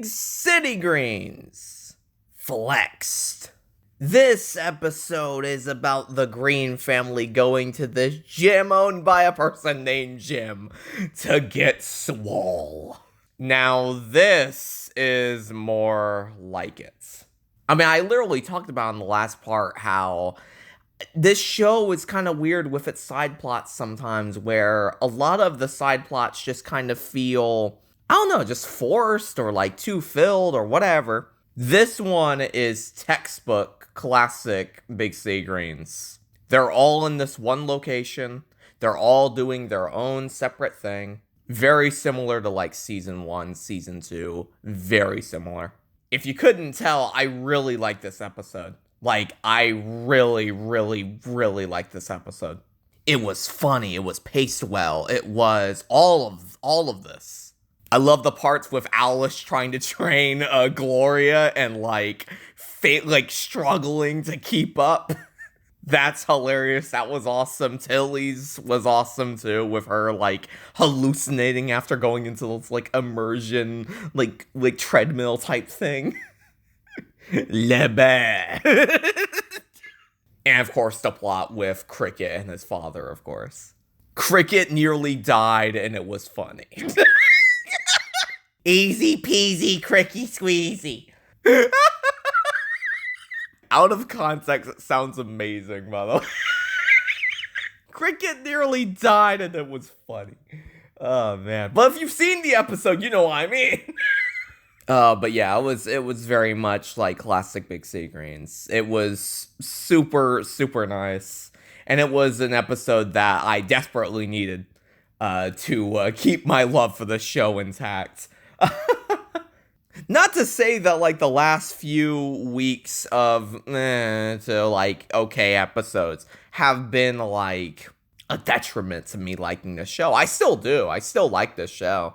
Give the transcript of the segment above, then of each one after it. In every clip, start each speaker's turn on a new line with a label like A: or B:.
A: Big City Greens flexed. This episode is about the Green family going to this gym owned by a person named Jim to get swole. Now, this is more like it. I mean, I literally talked about in the last part how this show is kind of weird with its side plots sometimes, where a lot of the side plots just kind of feel, I don't know, just forced or like too filled or whatever. This one is textbook classic Big City Greens. They're all in this one location. They're all doing their own separate thing. Very similar to like season 1, season 2. Very similar. If you couldn't tell, I really like this episode. Like, I really, really, really like this episode. It was funny. It was paced well. It was all of this. I love the parts with Alice trying to train Gloria and like struggling to keep up. That's hilarious. That was awesome. Tilly's was awesome too, with her like hallucinating after going into this like immersion like treadmill type thing. Le bear. And of course the plot with Cricket and his father, of course. Cricket nearly died and it was funny. Easy peasy, cricky squeezy. Out of context, it sounds amazing, by the way. Cricket nearly died and it was funny. Oh, man. But if you've seen the episode, you know what I mean. But yeah, it was very much like classic Big City Greens. It was super, super nice. And it was an episode that I desperately needed to keep my love for the show intact. Not to say that like the last few weeks of to like okay episodes have been like a detriment to me liking the show. I still do. I still like this show.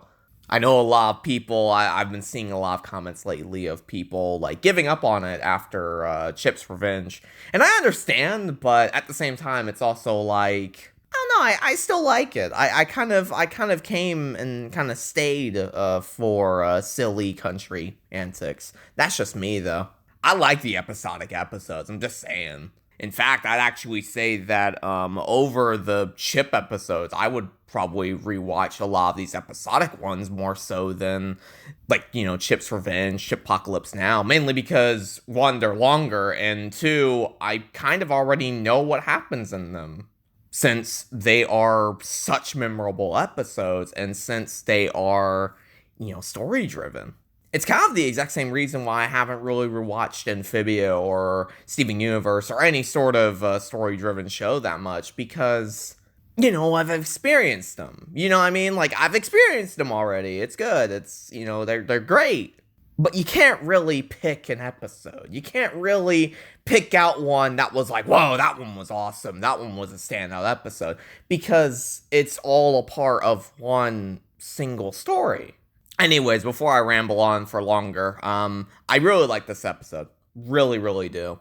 A: I know a lot of people, I've been seeing a lot of comments lately of people like giving up on it after Chip's Revenge. And I understand, but at the same time, it's also like, I don't know, I still like it. I kind of came and kind of stayed for silly country antics. That's just me, though. I like the episodic episodes, I'm just saying. In fact, I'd actually say that over the Chip episodes, I would probably rewatch a lot of these episodic ones more so than, like, you know, Chip's Revenge, Chippocalypse Now. Mainly because, one, they're longer, and two, I kind of already know what happens in them. Since they are such memorable episodes, and since they are, you know, story-driven. It's kind of the exact same reason why I haven't really rewatched Amphibia or Steven Universe or any sort of story-driven show that much, because, you know, I've experienced them. You know what I mean? Like, I've experienced them already. It's good. It's, you know, they're great. But you can't really pick an episode. You can't really pick out one that was like, whoa, that one was awesome. That one was a standout episode. Because it's all a part of one single story. Anyways, before I ramble on for longer, I really like this episode. Really, really do.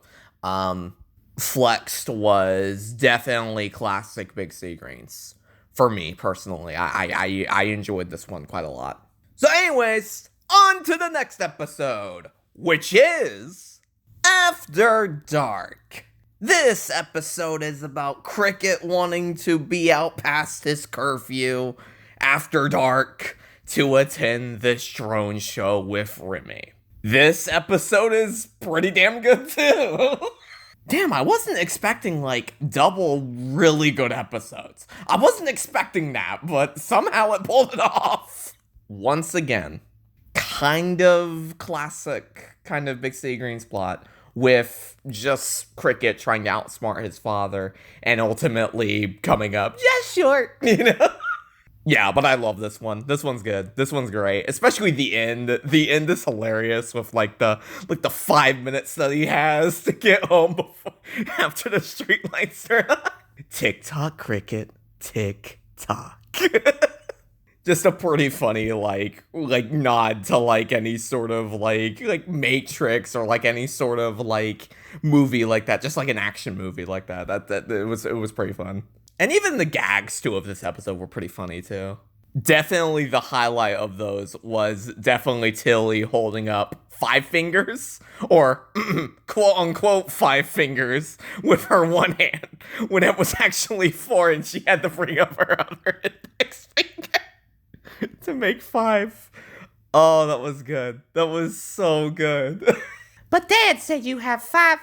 A: Flexed was definitely classic Big City Greens. For me, personally. I enjoyed this one quite a lot. So anyways, on to the next episode, which is After Dark. This episode is about Cricket wanting to be out past his curfew after dark to attend this drone show with Remy. This episode is pretty damn good too. Damn, I wasn't expecting like double really good episodes. I wasn't expecting that, but somehow it pulled it off. Once again, kind of classic, kind of Big City Greens plot with just Cricket trying to outsmart his father and ultimately coming up just short, you know? Yeah, but I love this one. This one's good. This one's great. Especially the end. The end is hilarious with like the 5 minutes that he has to get home after the street lights turn on. Tick-tock, Cricket. Tick-tock. Just a pretty funny like nod to like any sort of like Matrix or like any sort of like movie like that. Just like an action movie like that. That it was pretty fun. And even the gags, too, of this episode were pretty funny, too. Definitely the highlight of those was definitely Tilly holding up 5 fingers, or quote unquote 5 fingers, with her one hand, when it was actually four and she had to bring up her other index finger to make five. Oh, that was good. That was so good. But Dad said you have 5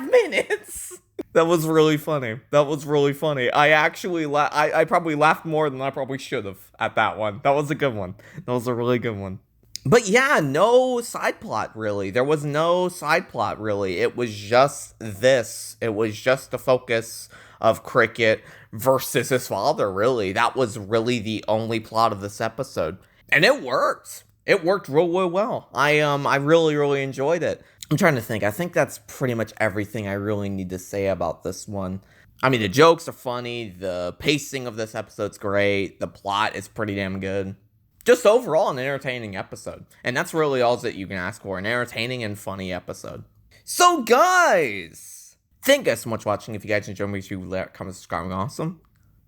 A: minutes. That was really funny. That was really funny. I actually, I probably laughed more than I probably should have at that one. That was a good one. That was a really good one. But yeah, no side plot really. There was no side plot really. It was just this. It was just the focus of Cricket versus his father, really. That was really the only plot of this episode. And it worked. It worked really well. I really, really enjoyed it. I'm trying to think. I think that's pretty much everything I really need to say about this one. I mean, the jokes are funny. The pacing of this episode's great. The plot is pretty damn good. Just overall, an entertaining episode. And that's really all that you can ask for. An entertaining and funny episode. So, guys! Thank you guys so much for watching. If you guys enjoyed, make sure you like, comment, subscribe. Awesome.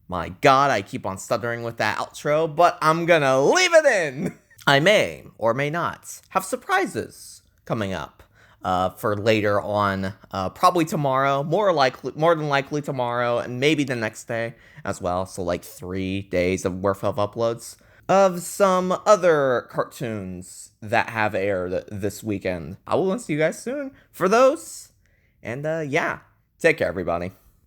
A: My god, I keep on stuttering with that outro, but I'm gonna leave it in! I may, or may not, have surprises coming up. For later on, probably tomorrow, more than likely tomorrow, and maybe the next day as well. So like 3 days of worth of uploads of some other cartoons that have aired this weekend. I will see you guys soon for those. And yeah, take care, everybody.